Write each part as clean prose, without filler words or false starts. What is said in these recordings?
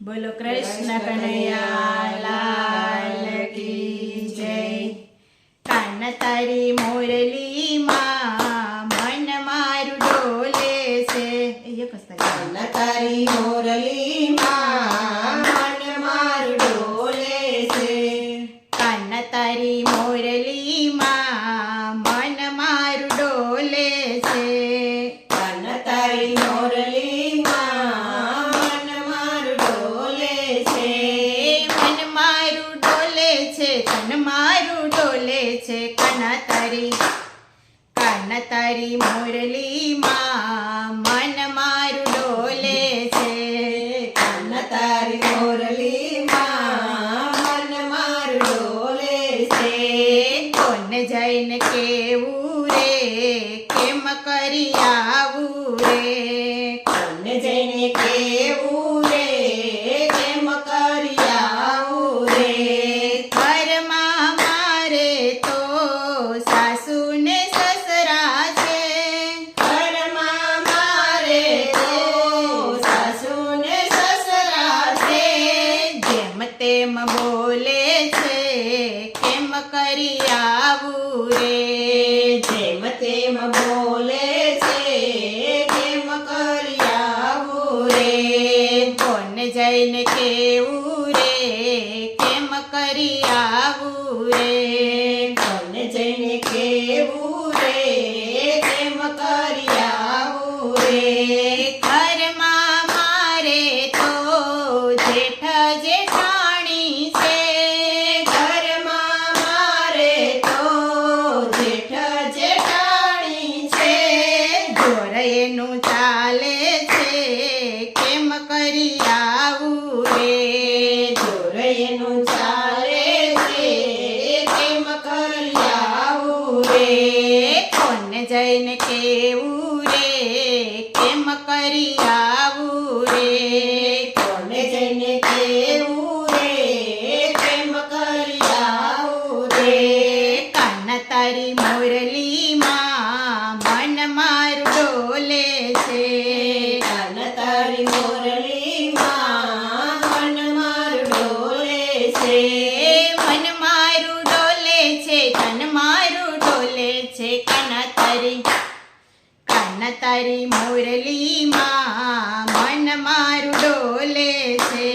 બોલો કૃષ્ણ કનૈયા લાલ કી જય। કાન તારી મોરલીમાં મન મારું ડોલે છે। કાન તારી મોરલીમાં મન મારું ડોલે છે। કાન તારી મોરલીમાં મન મારું ડોલે છે। કાન તારી મોરલીમાં મન મારું ડોલે છે। મન મારું ડોલે છે તન મારું ડોલે છે। કાન તારી મોરલીમાં મન મારું ડોલે છે। કાન તારી મોરલીમાં મન મારું ડોલે છે। કોને જઈને કેવું રે કેમ કરી આવું રે। કોને જઈને કેવું રે કેમ કરી આવું રે। ઘરમાં મારે તો સાસુ ને સસરા છે। ઘરમાં મારે તો સાસુ ને સસરા છે। જેમ તેમ બોલે છે કેમ કરી આવું રે। જેમ તેમ બોલે છે કેમ કરી આવું રે। કોને જઈને કેવું રે કેમ કરી આવું રે। કોને જઈને કેવું રે કેમ કરી આવું રે। ઘરમાં મારે તો જેઠ જેઠાણી છે। ઘરમાં મારે તો જેઠ જેઠાણી છે। જોર એનું ચાલે છે કેમ કરી આવું રે। જોર એનું ચાલે છે કેમ કરી આવું રે। કોને જઈને કેવું રે કેમ કરી આવું રે। કોને જઈને કેવું રે કેમ કરી આવું રે। કાન તારી મોરલીમાં મન મારું ડોલે છે। કાન તારી મોરલીમાં મન મારું ડોલે છે। મન મારું ડોલે છે તન મારું ડોલે છે। કાન તારી મોરલીમાં મન મારું ડોલે છે।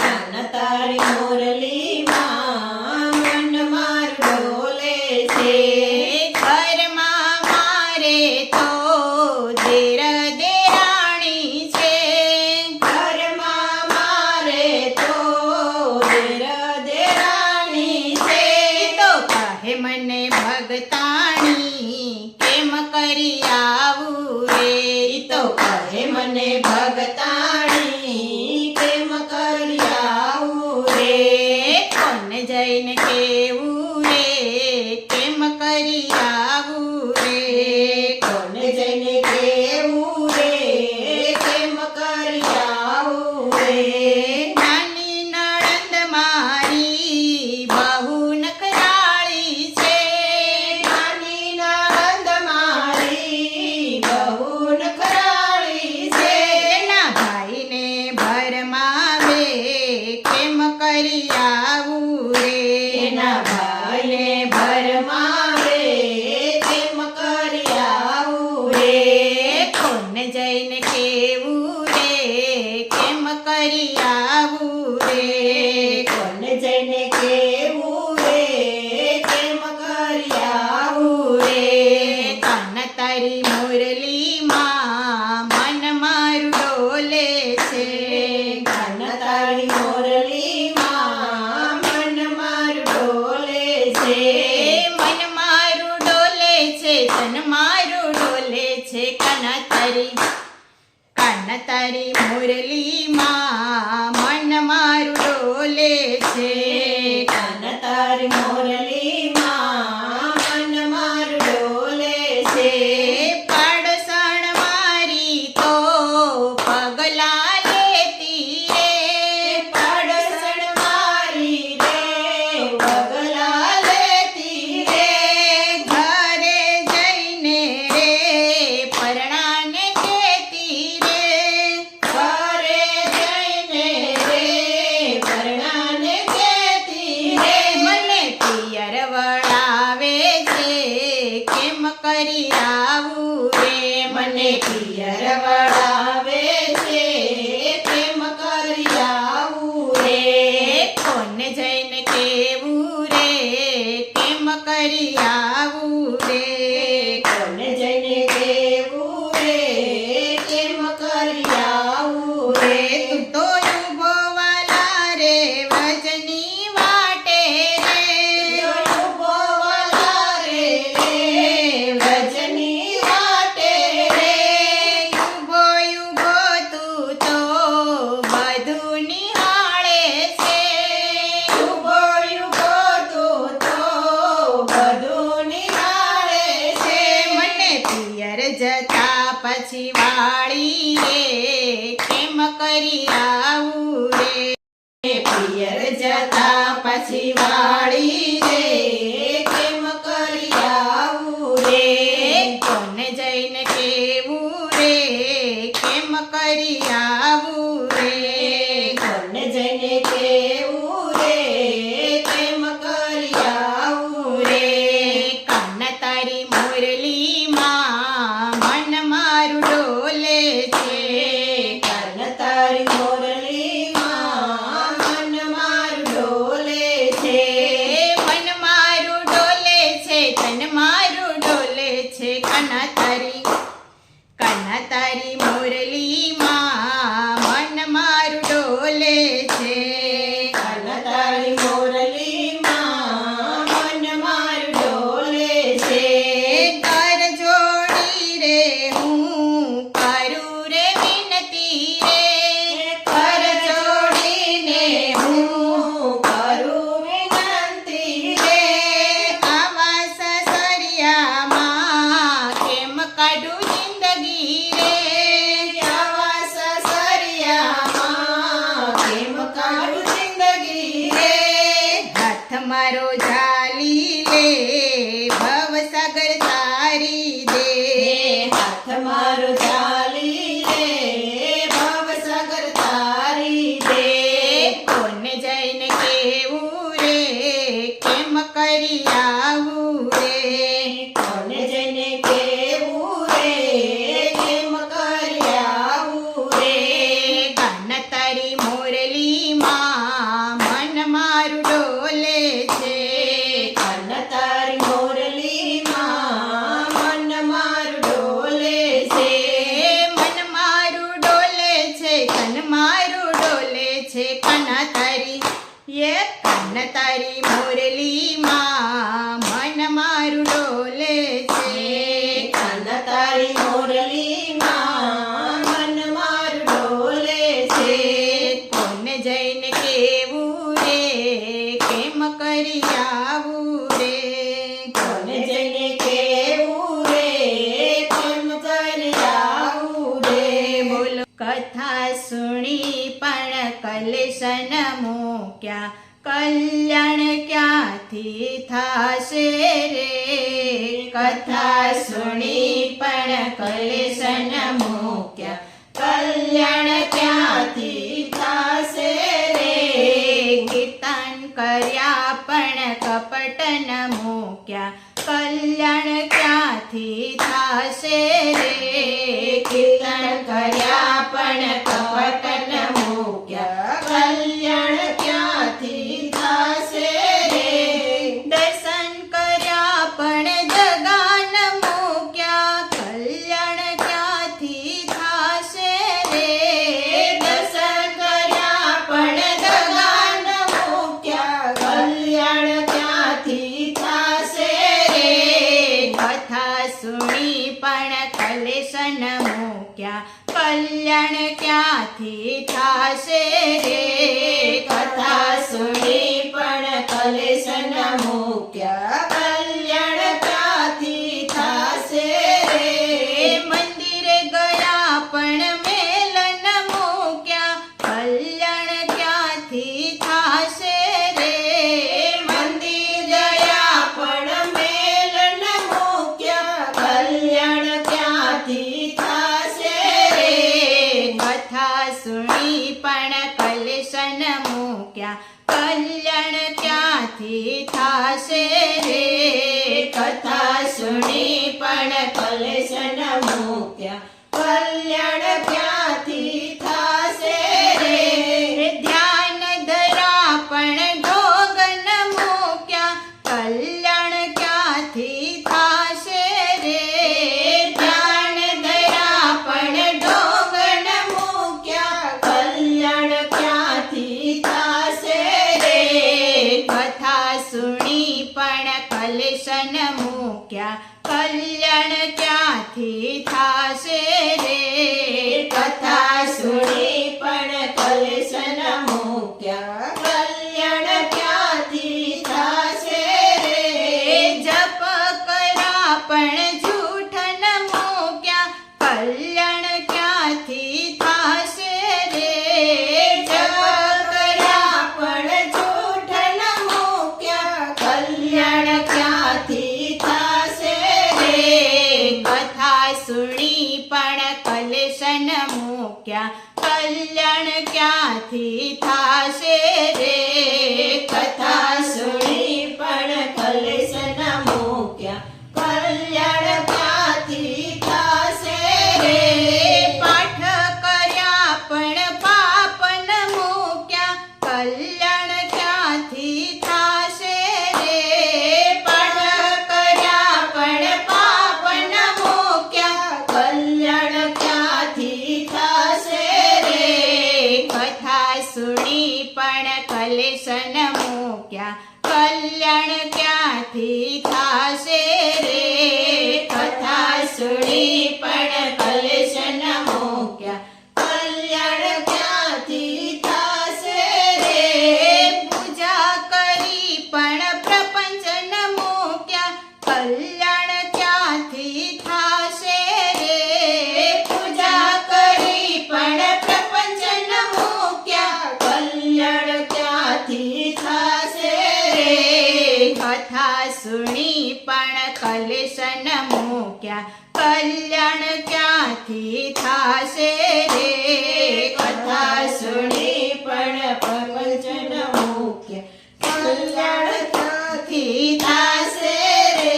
કાન તારી મોરલીમાં મન મારું ડોલે છે। ઘરમાં મારે તો દેર દેરાણી છે। ઘરમાં મારે તો દેર દેરાણી છે। તો કહે મને ભગતાણી કેમ કરી આવું રે। તો કહે મને ભગતાણી કેમ કરી આવું રે। કોને જઈને કેવું રે કેમ કરી આવું રે। કોને જઈને કેવું રે કેમ કરી આવું રે। નાની નણંદ મારી બહુ નખરાળી છે। નાની નણંદ મારી બહુ નખરાળી છે। ના ભાઈને ભરમાવે કેમ કરી આવું રે। એના ભાઈને ભરમાવે કેમ કરી આવું રે। કોને જઈને કેવું રે કેમ કરી આવું રે। કોને જઈને કેવું રે કેમ કરી આવું રે। કાન તારી મોરલીમાં મન મારું ડોલે છે। કાન તારી મોરલીમાં મન મારું ડોલે છે। મન મારું ડોલે છે તન મારું ડોલે છે। કાન તારી મોરલીમાં મન મારું ડોલે છે। કાન તારી મોરલીમાં મન મારું ડોલે છે। પાડસણ મારી તો પગલા લેતી રે। પાડસણ મારી રે પગલા લેતી રે। ઘરે જઈને રે પરણાને કેતી રે। ઘરે કરી આવું રે. કોને જઈને કેવું રે કેમ કરી આવું રે રે. તું તો ઊભો વાલા રે વ્રજની વાટે રે. ઉભો વાલા રે વ્રજની વાટે રે. ઊભો ઊભો તું તો બધું નિહાળે છે. ઉભો ઉભો તું તો બધું નિહાળે છે. મને પિયર જતા પછી વાળી રે કેમ કરી આવું રે. પિયર જતા પછી વાળી રે કેમ કરી આવું રે. કોને જઈને કેવું રે કેમ કરી આવું રે. કોને જઈને કેવું રે કેમ કરી આવું રે. કાન તારી મુરલીમાં મન મારું ડોલે છે. કાન તારી મોરલીમાં મન મારું ડોલે છે. મન મારું ડોલે છે તન મારું ડોલે છે. કાન તારી મુરલીમાં મન મારું ડોલે છે. કાન તારી મોરલીમાં મન મારું ડોલે છે. કર જોડી રે હું કરું રે વિનતી રે. કર જોડીને હું કરું વિનંતી રે. આવા સસરિયામાં કેમ કાઢું જિંદગી રે. આવા સસરિયામાં કેમ કાઢું જિંદગી રે. હાથ મારો ઝાલી લે ભવસાગર તારી દે. હાથ મારો ચાલી રે ભવસાગર તારી દે. કોને જઈને કેવું રે કેમ કરી આવું રે. કોને જઈને કેવું રે કેમ કરી આવું રે. કાન તારી મુરલીમાં મન મારું ડોલે છે. કાન તારી મોરલીમાં મન મારું ડોલે છે. મન મારું ડોલે છે તન મારું ડોલે છે. કાન તારી મુરલીમાં મન મારું ડોલે છે. કાન તારી મોરલીમાં મન મારું ડોલે છે. કોને જઈને કેવું રે કેમ કરી આવું રે. કોને જઈને કેવું રે કેમ કરી આવું રે. બોલો કથા સુણી પણ કલેશન મૂક્યા કલ્યાણ ક્યાંથી થાશે રે. કથા સુણી પણ કલેશન મૂક્યા કલ્યાણ ક્યાંથી થાશે રે. કીર્તન કર્યા પણ કપટ ન મૂક્યા કલ્યાણ ક્યાંથી થાશે રે. કીર્તન કર્યા પણ કપટ ન મૂક્યા કલ્યાણ ક્યાંથી થાશે રે. દર્શન કર્યા પણ જગા ન મૂક્યા કલ્યાણ ક્યાંથી થાશે રે. દર્શન કર્યા પણ દગા ન મૂક્યા કલ્યાણ ક્યાંથી થાશે રે. કથા સુણી પણ કલેશન મૂક્યા કલ્યાણ ક્યાંથી થાશે રે. કથા સુણી પણ કલેશન મૂક્યા કલ્યાણ ક્યાંથી થાશે રે. મંદિરે ગયા પણ મેલ ન મૂક્યા કલ્યાણ ક્યાંથી થાશે રે. મંદિર ગયા પણ મેલ ન મૂક્યા કલ્યાણ ક્યાંથી થાશે રે. કથા સુણી પણ કલેશન મૂક્યા કલ્યાણ ક્યાંથી થાશે રે. કથા સુણી પણ કલેશન મૂક્યા કલ્યાણ ક્યાંથી થાશે રે. ધ્યાન ધરા પણ ઢોગ ન મૂક્યા કલ્યાણ કલેશન મૂક્યા કલ્યાણ ક્યાંથી થાશે રે કથા સુણી પણ કલેશન મૂક્યા કલ્યાણ ક્યાંથી થશે રે જપ કર્યા પણ જૂઠ ન મૂક્યા કલ્યાણ ક્યાંથી થાશે રે જપ કર્યા પણ જૂઠ ન મૂક્યા કલ્યાણ ક્યાંથી થશે રે કથા સુણી પણ કલેશન મૂક્યા કલ્યાણ ક્યાંથી થાશે રે કથા સુણી પણ કલેશન મૂક્યા કલ્યાણ ક્યાંથી થશે રે પાઠ કર્યા પણ પાપ ન મૂક્યા કલ્યાણ ક્યાંથી થાશે રે પાઠ કર્યા પણ પાપ ન મૂક્યા કલ્યાણ ક્યાંથી થશે રે કથા સુણી પણ કલેશન મૂક્યા કલ્યાણ ક્યાંથી થાશે રે કથા સુણી પણ કલેશન મૂક્યા કલ્યાણ ક્યાંથી થશે રે પૂજા કરી પણ પ્રપંચ ન મૂક્યા કલ્યાણ ક્યાંથી થાશે રે પૂજા કરી પણ પ્રપંચ ન મૂક્યા કલ્યાણ ક્યાંથી થશે રે કથા સુણી પણ કલેશન મૂક્યા કલ્યાણ ક્યાંથી થાશે રે કથા સુણી પણ પ્રપંચ ન મૂક્યા કલ્યાણ ક્યાંથી થશે રે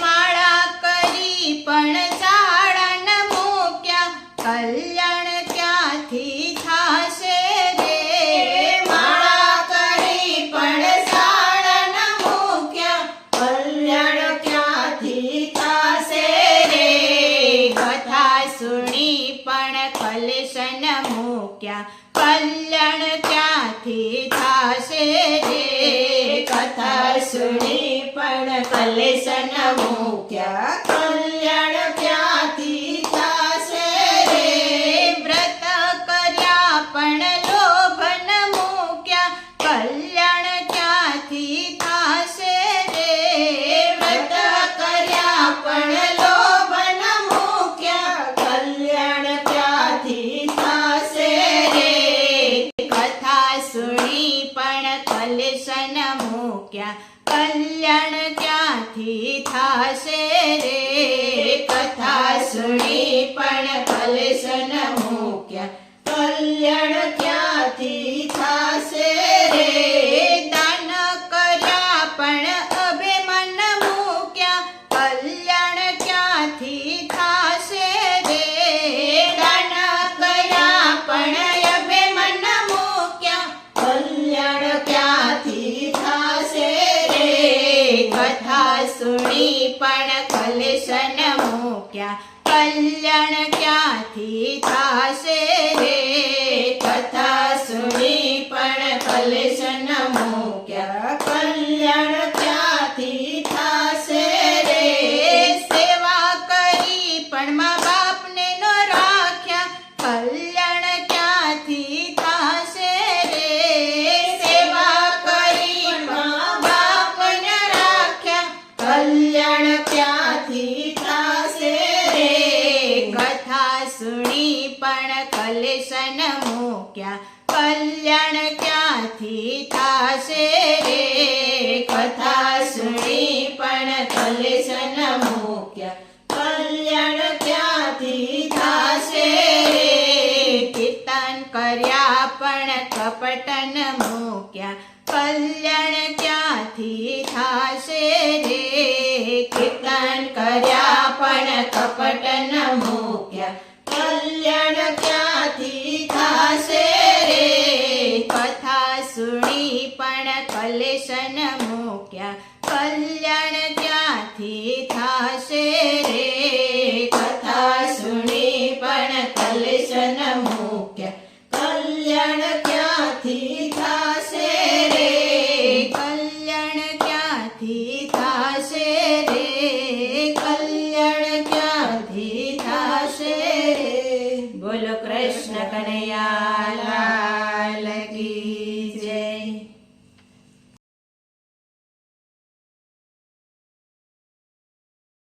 માળા કરી પણ ચાળા ન મૂક્યા કલ્યાણ ક્યાંથી થાશે રે માળા કરી પણ સાડા ન મૂક્યા કલ્યાણ ક્યાંથી થશે રે કથા સુણી પણ કલેશન મૂક્યા કલ્યાણ ક્યાંથી થાશે રે કથા સુણી પણ કલેશન મૂક્યા કલ્યાણ ક્યાંથી થશે રે વ્રત કર્યા પણ લોભ ન મૂક્યા કલ્યાણ ક્યાંથી થાશે રે વ્રત કર્યા પણ લોભ ન મૂક્યા કલ્યાણ ક્યાંથી થશે રે કથા સુણી પણ કલેશન મૂક્યા કલ્યાણ ક્યાંથી થાશે રે કથા સુણી પણ કલેશન મૂક્યા કલ્યાણ ક્યાંથી થશે રે દાન કર્યા પણ અભિમાન મૂક્યા કલ્યાણ ક્યાંથી થાશે રે દાન કર્યા પણ અભિમાન મૂક્યા કલ્યાણ ક્યાંથી થશે રે કથા સુણી પણ કલેશન મૂક્યા કલ્યાણ ક્યાંથી થાશે રે કથા સુણી પણ કલેશન મૂક્યા કલ્યાણ ક્યાંથી થશે રે સેવા કરી પણ મા બાપને ન રાખ્યા કલ્યાણ ક્યાંથી થાશે રે સેવા કરી મા બાપ ન રાખ્યા કલ્યાણ ક્યાંથી થશે રે કથા સુણી પણ કલેશન મૂક્યા કલ્યાણ ક્યાંથી થાશે રે કથા સુણી પણ કલેશન મૂક્યા કલ્યાણ ક્યાંથી થશે રે કીર્તન કર્યા પણ કપટ ન મૂક્યા કલ્યાણ ક્યાંથી થાશે રે કીર્તન કર્યા પણ કપટ ન મૂક્યા કલ્યાણ ક્યાંથી થશે રે કથા સુણી પણ કલેશન મૂક્યા કલ્યાણ ક્યાંથી થાશે રે કથા સુણી પણ કલેશન મૂક્યા કલ્યાણ ક્યાંથી થશે રે કલ્યાણ ક્યાંથી થાશે રે